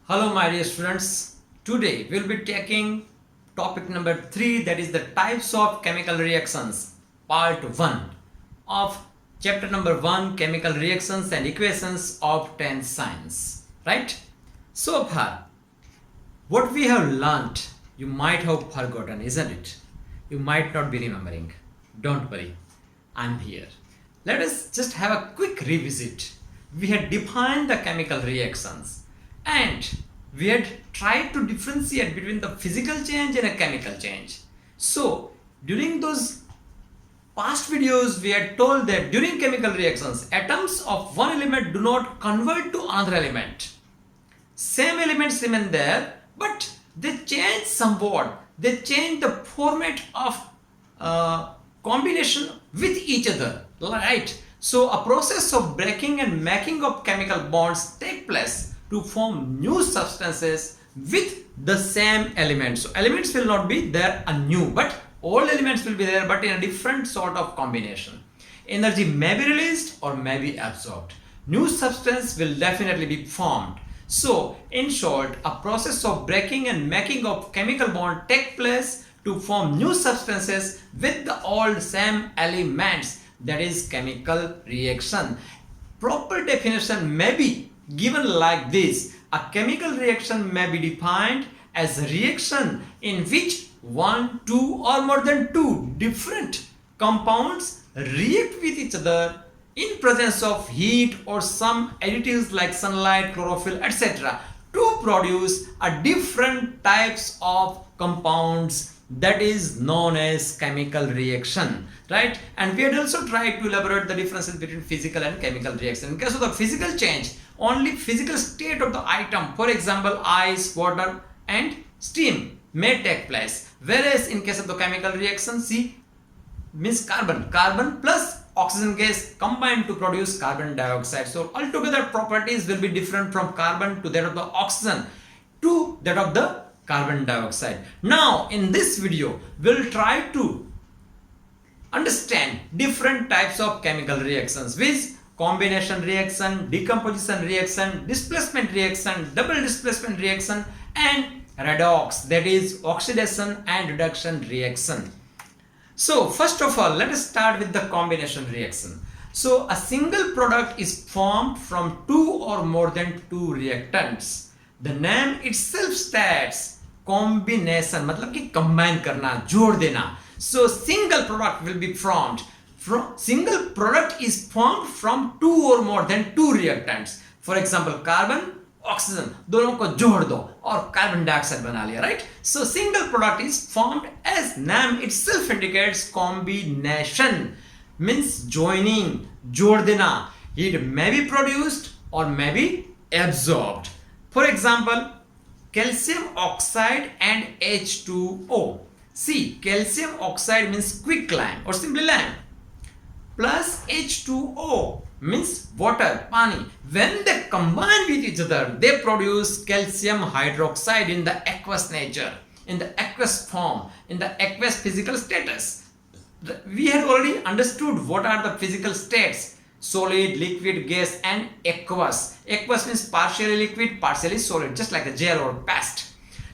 Hello my dear students, today we will be taking topic number 3, that is the types of chemical reactions, part 1 of chapter number 1, chemical reactions and equations of 10th science, right? So far what we have learnt you might have forgotten, isn't it? You might not be remembering. Don't worry, I'm here. Let us just have a quick revisit. We had defined the chemical reactions and we had tried to differentiate between the physical change and a chemical change. So during those past videos we had told that during chemical reactions atoms of one element do not convert to another element. Same elements remain there, but they change somewhat. They change the format of combination with each other, right? So a process of breaking and making of chemical bonds take place to form new substances with the same elements. So elements will not be there anew, but all elements will be there, but in a different sort of combination. Energy may be released or may be absorbed. New substance will definitely be formed. So in short, a process of breaking and making of chemical bond take place to form new substances with the old same elements, that is chemical reaction. Proper definition may be given like this: a chemical reaction may be defined as a reaction in which one, two or more than two different compounds react with each other in presence of heat or some additives like sunlight, chlorophyll, etc. to produce a different types of compounds, that is known as chemical reaction, right? And we had also tried to elaborate the differences between physical and chemical reaction. In case of the physical change, only physical state of the item, for example ice, water and steam, may take place, whereas in case of the chemical reaction, see, means carbon plus oxygen gas combined to produce carbon dioxide. So altogether properties will be different from carbon to that of the oxygen to that of the carbon dioxide. Now in this video we'll try to understand different types of chemical reactions, which combination reaction, decomposition reaction, displacement reaction, double displacement reaction and redox, that is oxidation and reduction reaction. So first of all, let us start with the combination reaction. So a single product is formed from two or more than two reactants. The name itself states combination, मतलब कि combine करना, जोड़ देना. So single product will be formed. Single product is formed from two or more than two reactants. For example, carbon, oxygen, दोनों को जोड़ दो और कार्बन डाइऑक्साइड बना लिया, right? So single product is formed as name itself indicates combination, means joining, जोड़ देना. It may be produced और may be absorbed. For example calcium oxide and H2O. See, calcium oxide means quick lime और simply lime plus H2O means water, pani. When they combine with each other, they produce calcium hydroxide in the aqueous nature, in the aqueous form, in the aqueous physical status. We had already understood what are the physical states: solid, liquid, gas and aqueous. Aqueous means partially liquid, partially solid, just like a gel or paste.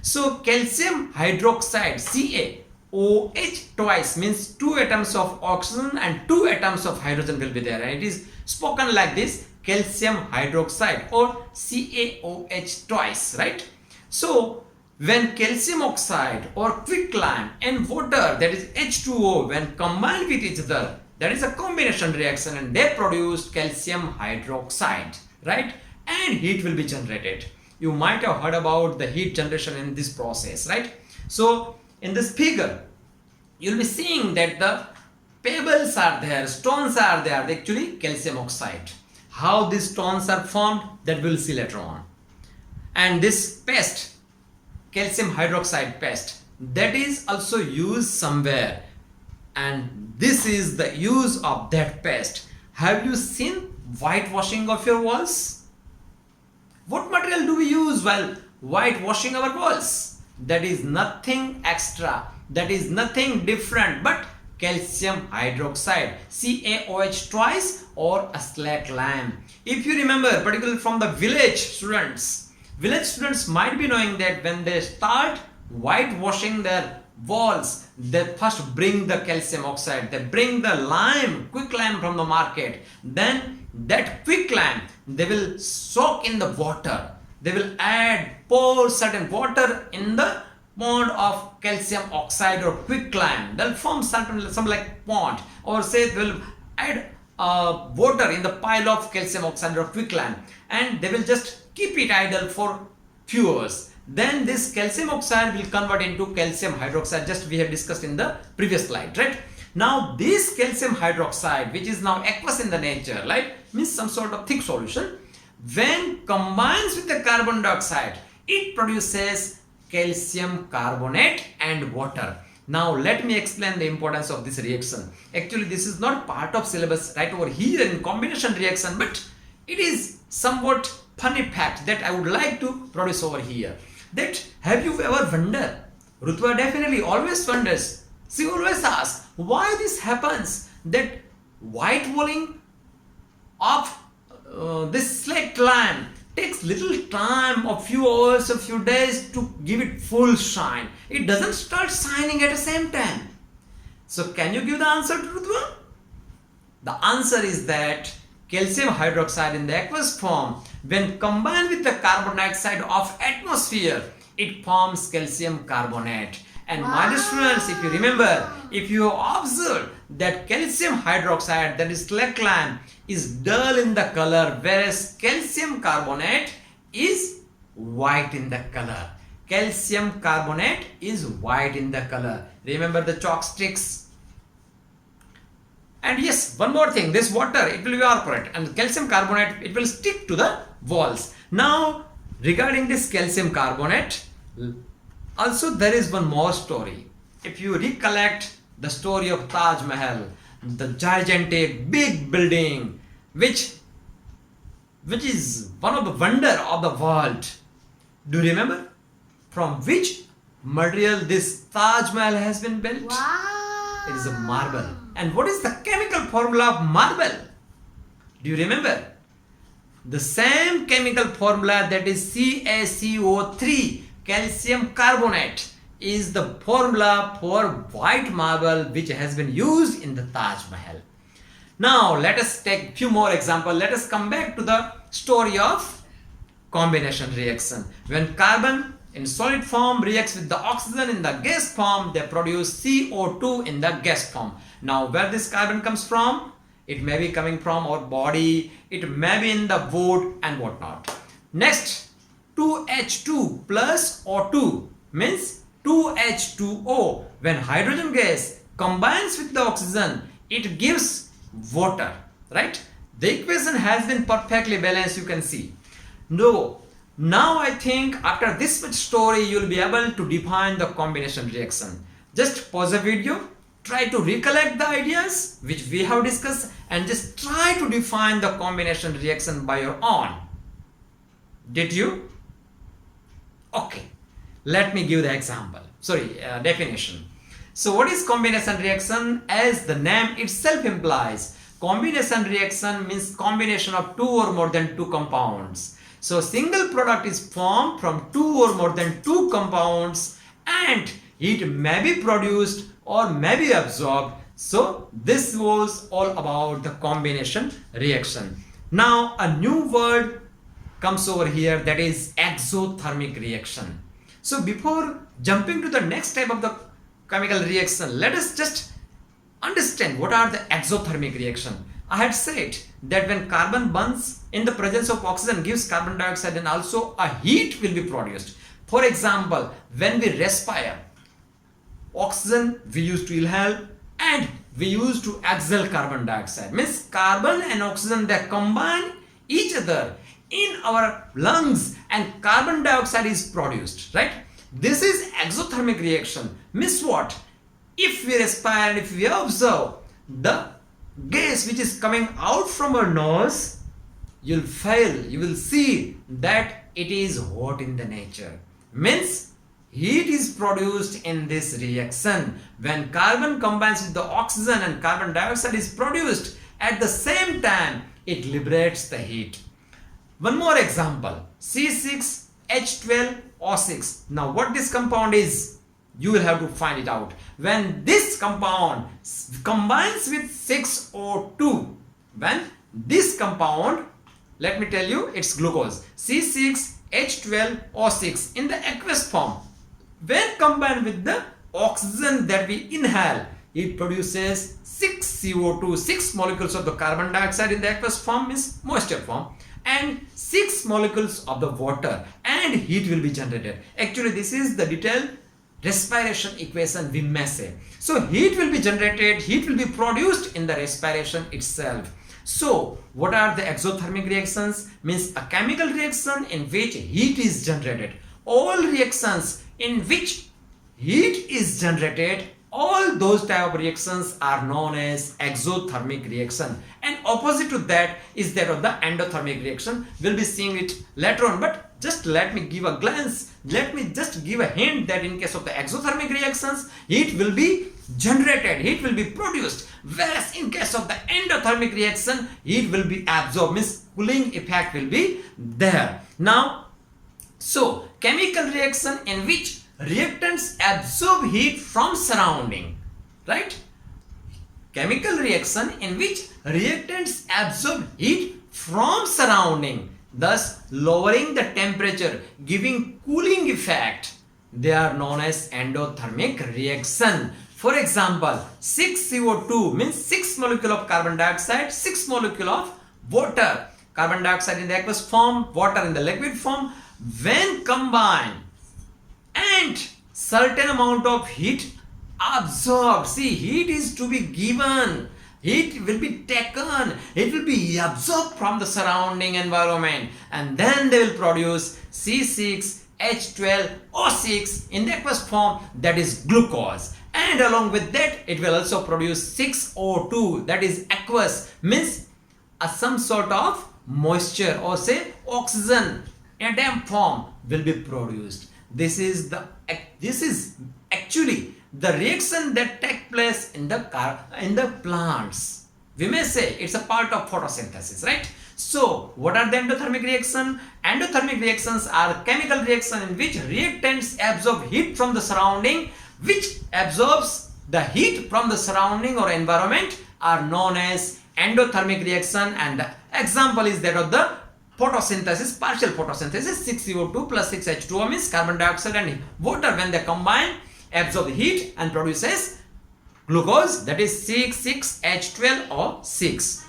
So calcium hydroxide, CaOH twice, means two atoms of oxygen and two atoms of hydrogen will be there, and it is spoken like this: calcium hydroxide or CaOH twice, right? So when calcium oxide or quicklime and water, that is H2O, when combined with each other, that is a combination reaction and they produce calcium hydroxide, right? And heat will be generated. You might have heard about the heat generation in this process, right? So in this figure, you'll be seeing that the pebbles are there, stones are there, they're actually calcium oxide. How these stones are formed, that we'll see later on. And this paste, calcium hydroxide paste, that is also used somewhere. And this is the use of that paste. Have you seen whitewashing of your walls? What material do we use while whitewashing our walls? That is nothing extra, that is nothing different but calcium hydroxide, CaOH twice, or a slate lime. If you remember, particularly from the village students, Village students might be knowing that when they start whitewashing their walls, they first bring the calcium oxide, they bring the lime, quick lime from the market. Then that quick lime, they will soak in the water. They will pour certain water in the pond of calcium oxide or quick lime. They'll form some like pond, or say they will add water in the pile of calcium oxide or quick lime, and they will just keep it idle for few hours. Then this calcium oxide will convert into calcium hydroxide, just we have discussed in the previous slide, right? Now this calcium hydroxide, which is now aqueous in the nature, right, means some sort of thick solution, when combines with the carbon dioxide, it produces calcium carbonate and water. Now let me explain the importance of this reaction. Actually this is not part of syllabus right over here in combination reaction, but it is somewhat funny fact that I would like to produce over here. That have you ever wondered? Rutva definitely always wonders. She always asks why this happens, that white walling of this slaked lime takes little time, a few hours, a few days to give it full shine. It doesn't start shining at the same time. So can you give the answer to Rutva? The answer is that calcium hydroxide in the aqueous form, when combined with the carbon dioxide of atmosphere, it forms calcium carbonate. And my dear students, if you remember, if you observe that calcium hydroxide, that is slaked lime, is dull in the color, whereas calcium carbonate is white in the color. Calcium carbonate is white in the color. Remember the chalk sticks? And yes, one more thing, this water, it will evaporate, and calcium carbonate, it will stick to the walls. Now regarding this calcium carbonate, also there is one more story. If you recollect the story of Taj Mahal, the gigantic big building which is one of the wonder of the world. Do you remember from which material this Taj Mahal has been built? Wow. It is a marble. And what is the chemical formula of marble? Do you remember? The same chemical formula, that is CaCO3, calcium carbonate, is the formula for white marble which has been used in the Taj Mahal. Now let us take few more examples. Let us come back to the story of combination reaction. When carbon in solid form reacts with the oxygen in the gas form, they produce CO2 in the gas form. Now where this carbon comes from? It may be coming from our body, it may be in the wood and whatnot. Next, 2H2 plus O2 means 2H2O. When hydrogen gas combines with the oxygen, it gives water, right? The equation has been perfectly balanced, you can see. Now I think after this much story, you will be able to define the combination reaction. Just pause the video, try to recollect the ideas which we have discussed, and just try to define the combination reaction by your own. Did you? Okay, let me give the definition. So what is combination reaction? As the name itself implies, combination reaction means combination of two or more than two compounds. So single product is formed from two or more than two compounds, and it may be produced or may be absorbed. So this was all about the combination reaction. Now a new word comes over here, that is exothermic reaction. So before jumping to the next step of the chemical reaction, let us just understand what are the exothermic reaction. I had said that when carbon burns in the presence of oxygen, gives carbon dioxide, and also a heat will be produced. For example, when we respire, oxygen we use to inhale and we use to exhale carbon dioxide. Means carbon and oxygen, they combine each other in our lungs and carbon dioxide is produced, right? This is exothermic reaction. Means what? If we respire and if we observe the gas which is coming out from our nose, you will see that it is hot in the nature. Means heat is produced in this reaction. When carbon combines with the oxygen and carbon dioxide is produced, at the same time it liberates the heat. One more example, C6H12 H12O6. Now what this compound is, you will have to find it out. When this compound combines with 6O2, when this compound, let me tell you, it's glucose, C6H12O6 in the aqueous form, when combined with the oxygen that we inhale, it produces 6CO2, 6 molecules of the carbon dioxide in the aqueous form, means moisture form, and 6 molecules of the water, and heat will be generated. Actually, this is the detailed respiration equation, we may say. So heat will be generated, heat will be produced in the respiration itself. So what are the exothermic reactions? Means a chemical reaction in which heat is generated. All reactions in which heat is generated, all those type of reactions are known as exothermic reaction, and opposite to that is that of the endothermic reaction. We'll be seeing it later on, but just let me give a glance, let me just give a hint that in case of the exothermic reactions, heat will be generated, heat will be produced, whereas in case of the endothermic reaction, heat will be absorbed, means cooling effect will be there. Now, so chemical reaction in which reactants absorb heat from surrounding, right? Chemical reaction in which reactants absorb heat from surrounding, thus lowering the temperature, giving cooling effect, they are known as endothermic reaction. For example, 6CO2 means 6 molecule of carbon dioxide, 6 molecule of water, carbon dioxide in the aqueous form, water in the liquid form, when combined and certain amount of heat absorbed. See, heat is to be given, heat will be taken, it will be absorbed from the surrounding environment, and then they will produce C6H12O6 in the aqueous form, that is glucose, and along with that it will also produce 6O2, that is aqueous, means some sort of moisture or say oxygen in a damp form will be produced. This is actually the reaction that take place in the plants. We may say it's a part of photosynthesis, right? So what are the endothermic reaction? Endothermic reactions are chemical reaction in which reactants absorb heat from the surrounding, which absorbs the heat from the surrounding or environment, are known as endothermic reaction, and the example is that of the photosynthesis, partial photosynthesis. 6CO2 plus 6H2O means carbon dioxide and water, when they combine, absorb heat and produces glucose, that is C6H12O6.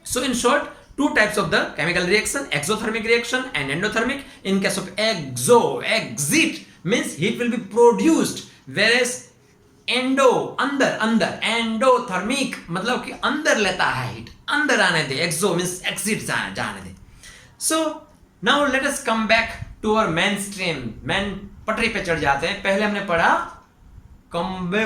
So in short, two types of the chemical reaction, exothermic reaction and endothermic. In case of exit means heat will be produced, whereas endothermic मतलब कि अंदर लेता है heat, अंदर आने दे, exo means exit जाने दे. So now let us come back to our mainstream, main पटरी पे चढ़ जाते हैं. पहले हमने पढ़ा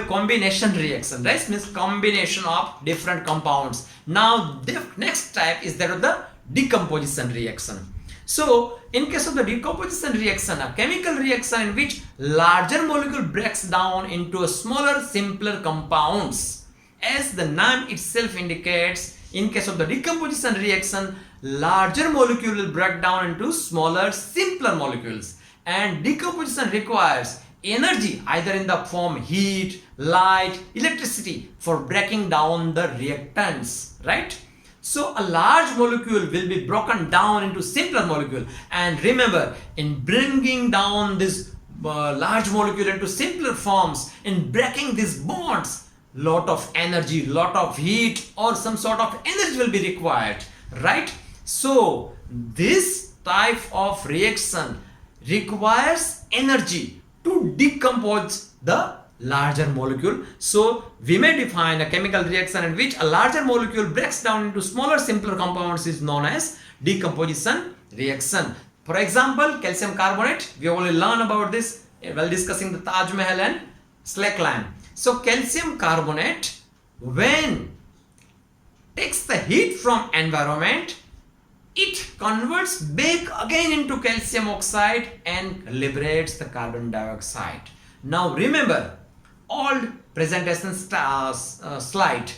combination reaction, right? Means combination of different compounds. Now the next type is that of the decomposition reaction. So in case of the decomposition reaction, a chemical reaction in which larger molecule breaks down into smaller, simpler compounds. As the name itself indicates, in case of the decomposition reaction, larger molecule will break down into smaller, simpler molecules, and decomposition requires energy either in the form heat, light, electricity for breaking down the reactants, right? So a large molecule will be broken down into simpler molecule, and remember, in bringing down this large molecule into simpler forms, in breaking these bonds, lot of energy, lot of heat or some sort of energy will be required, right? So this type of reaction requires energy to decompose the larger molecule. So we may define a chemical reaction in which a larger molecule breaks down into smaller, simpler compounds is known as decomposition reaction. For example, calcium carbonate, we only learn about this while discussing the Taj Mahal and slackline. So calcium carbonate, when takes the heat from environment, it converts back again into calcium oxide and liberates the carbon dioxide. Now remember, old presentation slide.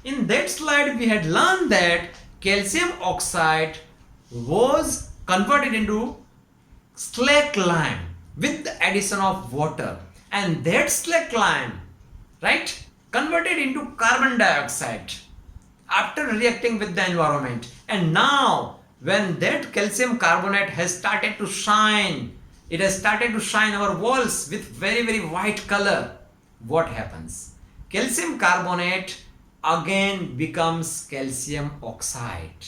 In that slide, we had learned that calcium oxide was converted into slack lime with the addition of water, and that slack lime, right, converted into carbon dioxide after reacting with the environment. And now when that calcium carbonate has started to shine, it has started to shine our walls with very white color, what happens? Calcium carbonate again becomes calcium oxide,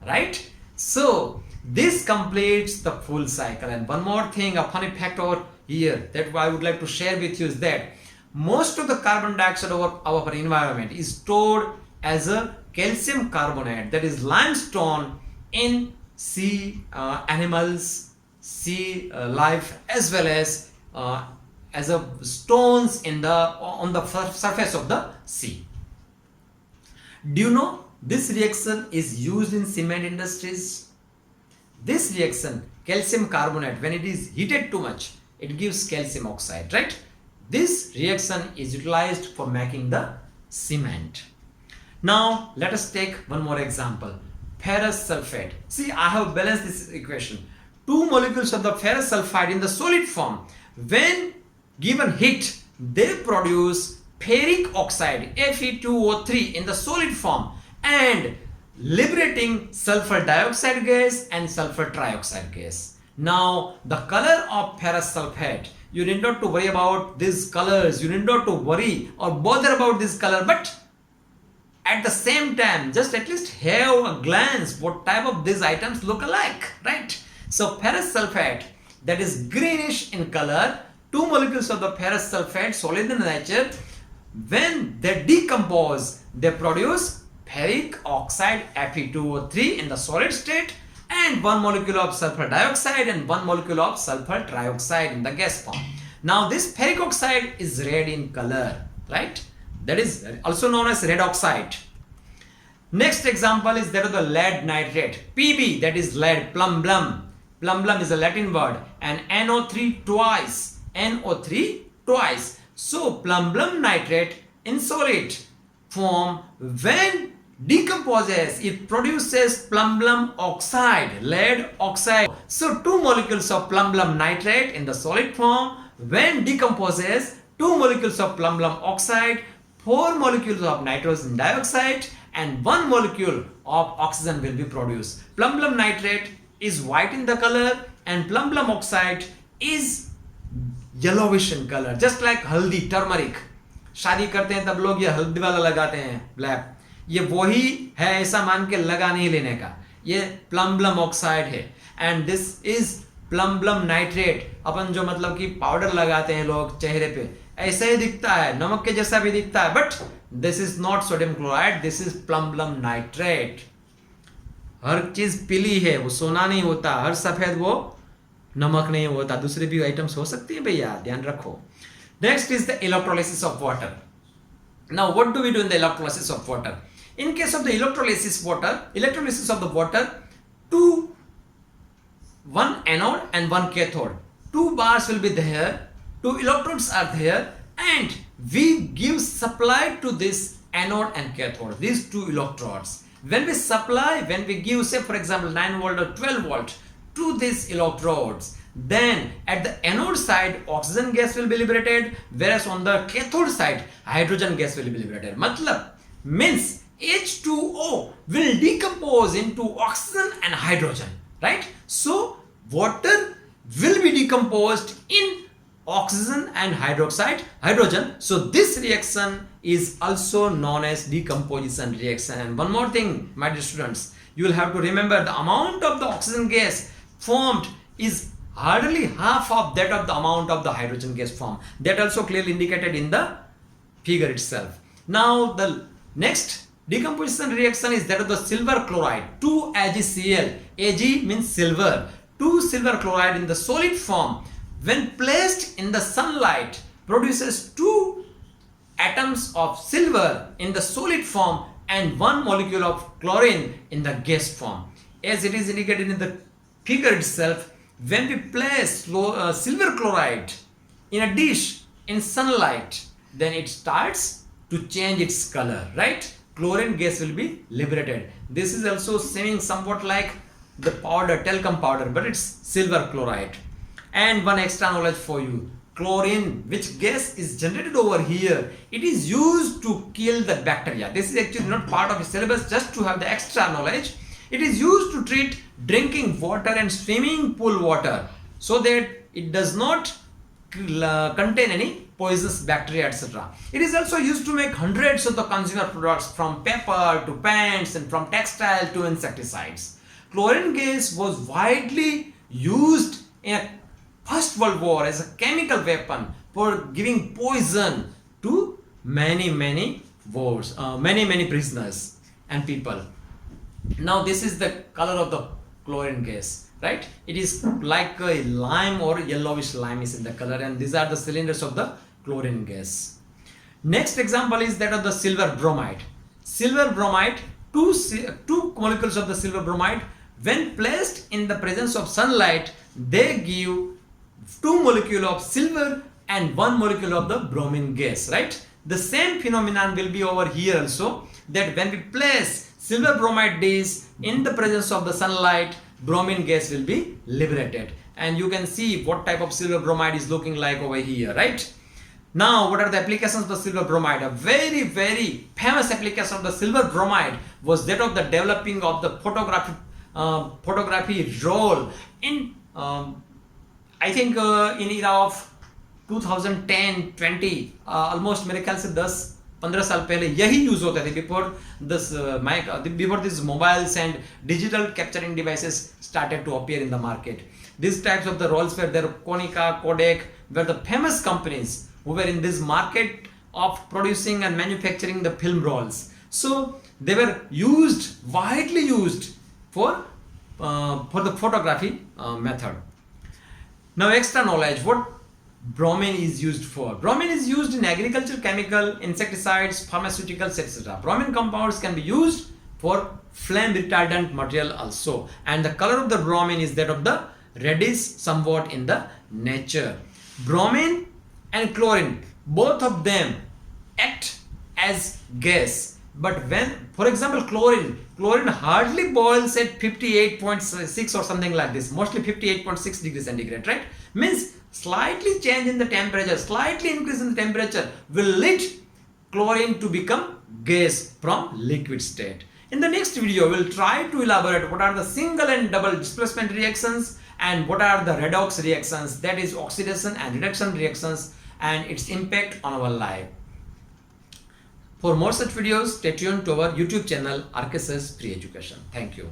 right? So this completes the full cycle. And one more thing, a funny fact over here that I would like to share with you is that most of the carbon dioxide of our environment is stored as a calcium carbonate, that is limestone, in sea animals, sea life, as well as a stones on the surface of the sea. Do you know this reaction is used in cement industries? This reaction, calcium carbonate, when it is heated too much, it gives calcium oxide, right? This reaction is utilized for making the cement. Now let us take one more example. Ferrous sulfate. See, I have balanced this equation. Two molecules of the ferrous sulfide in the solid form, when given heat, they produce ferric oxide, Fe2O3, in the solid form, and liberating sulfur dioxide gas and sulfur trioxide gas. Now the color of ferrous sulfate, you need not to worry about these colors, you need not to worry or bother about this color, but at the same time, just at least have a glance what type of these items look alike, right? So ferrous sulfate, that is greenish in color, two molecules of the ferrous sulfate, solid in nature, when they decompose, they produce ferric oxide, Fe2O3, in the solid state, and one molecule of sulfur dioxide and one molecule of sulfur trioxide in the gas form. Now this ferric oxide is red in color, right? That is also known as red oxide. Next example is that of the lead nitrate, Pb, that is lead, plumbum. Plumbum is a Latin word, and NO3 twice, NO3 twice. So plumbum nitrate in solid form, when decomposes, it produces plumbum oxide, lead oxide. So two molecules of plumbum nitrate in the solid form, when decomposes, two molecules of plumbum oxide, four molecules of nitrogen dioxide, and one molecule of oxygen will be produced. Plumbum nitrate is white in the color and plumbum oxide is yellowish in color, just like हल्दी, turmeric. शादी करते हैं तब लोग ये हल्दी वाला लगाते हैं, ब्लैक, ये वही है ऐसा मान के लगा नहीं लेने का, ये plumbum oxide है. And this is plumbum nitrate. अपन जो मतलब कि पाउडर लगाते हैं लोग चेहरे पे, ऐसे ही दिखता है, नमक के जैसा भी दिखता है, but this is not sodium chloride, this is plumbum nitrate. हर चीज पीली है, वो सोना नहीं होता, हर सफेद वो नमक नहीं होता, दूसरे भी आइटम्स हो सकती हैं भैया, ध्यान रखो. Next is the electrolysis of water. Now what do we do in the electrolysis of water? In case of the electrolysis of the water, one anode and one cathode, two bars will be there, two electrodes are there, and we give supply to this anode and cathode, these two electrodes. When we give, say for example 9 volt or 12 volt to these electrodes, then at the anode side oxygen gas will be liberated, whereas on the cathode side hydrogen gas will be liberated. Matlab means H2O will decompose into oxygen and hydrogen, right? So water will be decomposed in oxygen and hydrogen. So this reaction is also known as decomposition reaction. And one more thing, my dear students, you will have to remember the amount of the oxygen gas formed is hardly half of that of the amount of the hydrogen gas formed. That also clearly indicated in the figure itself. Now the next decomposition reaction is that of the silver chloride, 2AgCl. Ag means silver. 2 silver chloride in the solid form, when placed in the sunlight, produces 2 atoms of silver in the solid form and 1 molecule of chlorine in the gas form. As it is indicated in the figure itself, when we place silver chloride in a dish in sunlight, then it starts to change its color, right? Chlorine gas will be liberated. This is also seeming somewhat like the powder, talcum powder, but it's silver chloride. And one extra knowledge for you, chlorine, which gas is generated over here, it is used to kill the bacteria. This is actually not part of the syllabus, just to have the extra knowledge. It is used to treat drinking water and swimming pool water so that it does not contain any poisonous bacteria, etc. It is also used to make hundreds of the consumer products, from paper to paints and from textile to insecticides. Chlorine gas was widely used in First World War as a chemical weapon for giving poison to many wars, many prisoners and people. Now this is the color of the chlorine gas, right? It is like a lime or yellowish lime is in the color, and these are the cylinders of the chlorine gas. Next example is that of the silver bromide. Silver bromide, two molecules of the silver bromide, when placed in the presence of sunlight, they give 2 molecules of silver and 1 molecule of the bromine gas, right? The same phenomenon will be over here also, that when we place silver bromide disc in the presence of the sunlight, bromine gas will be liberated. And you can see what type of silver bromide is looking like over here, right? Now, what are the applications of the silver bromide? A very famous application of the silver bromide was that of the developing of the photography roll in I think in era of 2010-20, almost मेरे ख्याल से 10-15 साल पहले यही use होते थे, before these mobiles and digital capturing devices started to appear in the market. These types of the rolls were there. Konica, Kodak were the famous companies who were in this market of producing and manufacturing the film rolls. So they were widely used for the photography method. Now extra knowledge, what bromine is used for. Bromine is used in agriculture, chemical, insecticides, pharmaceuticals, etc. Bromine compounds can be used for flame retardant material also. And the color of the bromine is that of the reddish somewhat in the nature. Bromine and chlorine, both of them act as gas. But when, for example, chlorine hardly boils at 58.6 or something like this, mostly 58.6 degrees centigrade, right? Means slightly change in the temperature, slightly increase in the temperature will lead chlorine to become gas from liquid state. In the next video, we'll try to elaborate what are the single and double displacement reactions and what are the redox reactions, that is oxidation and reduction reactions, and its impact on our life. For more such videos, stay tuned to our YouTube channel RKSir'sFreeEducation. Thank you.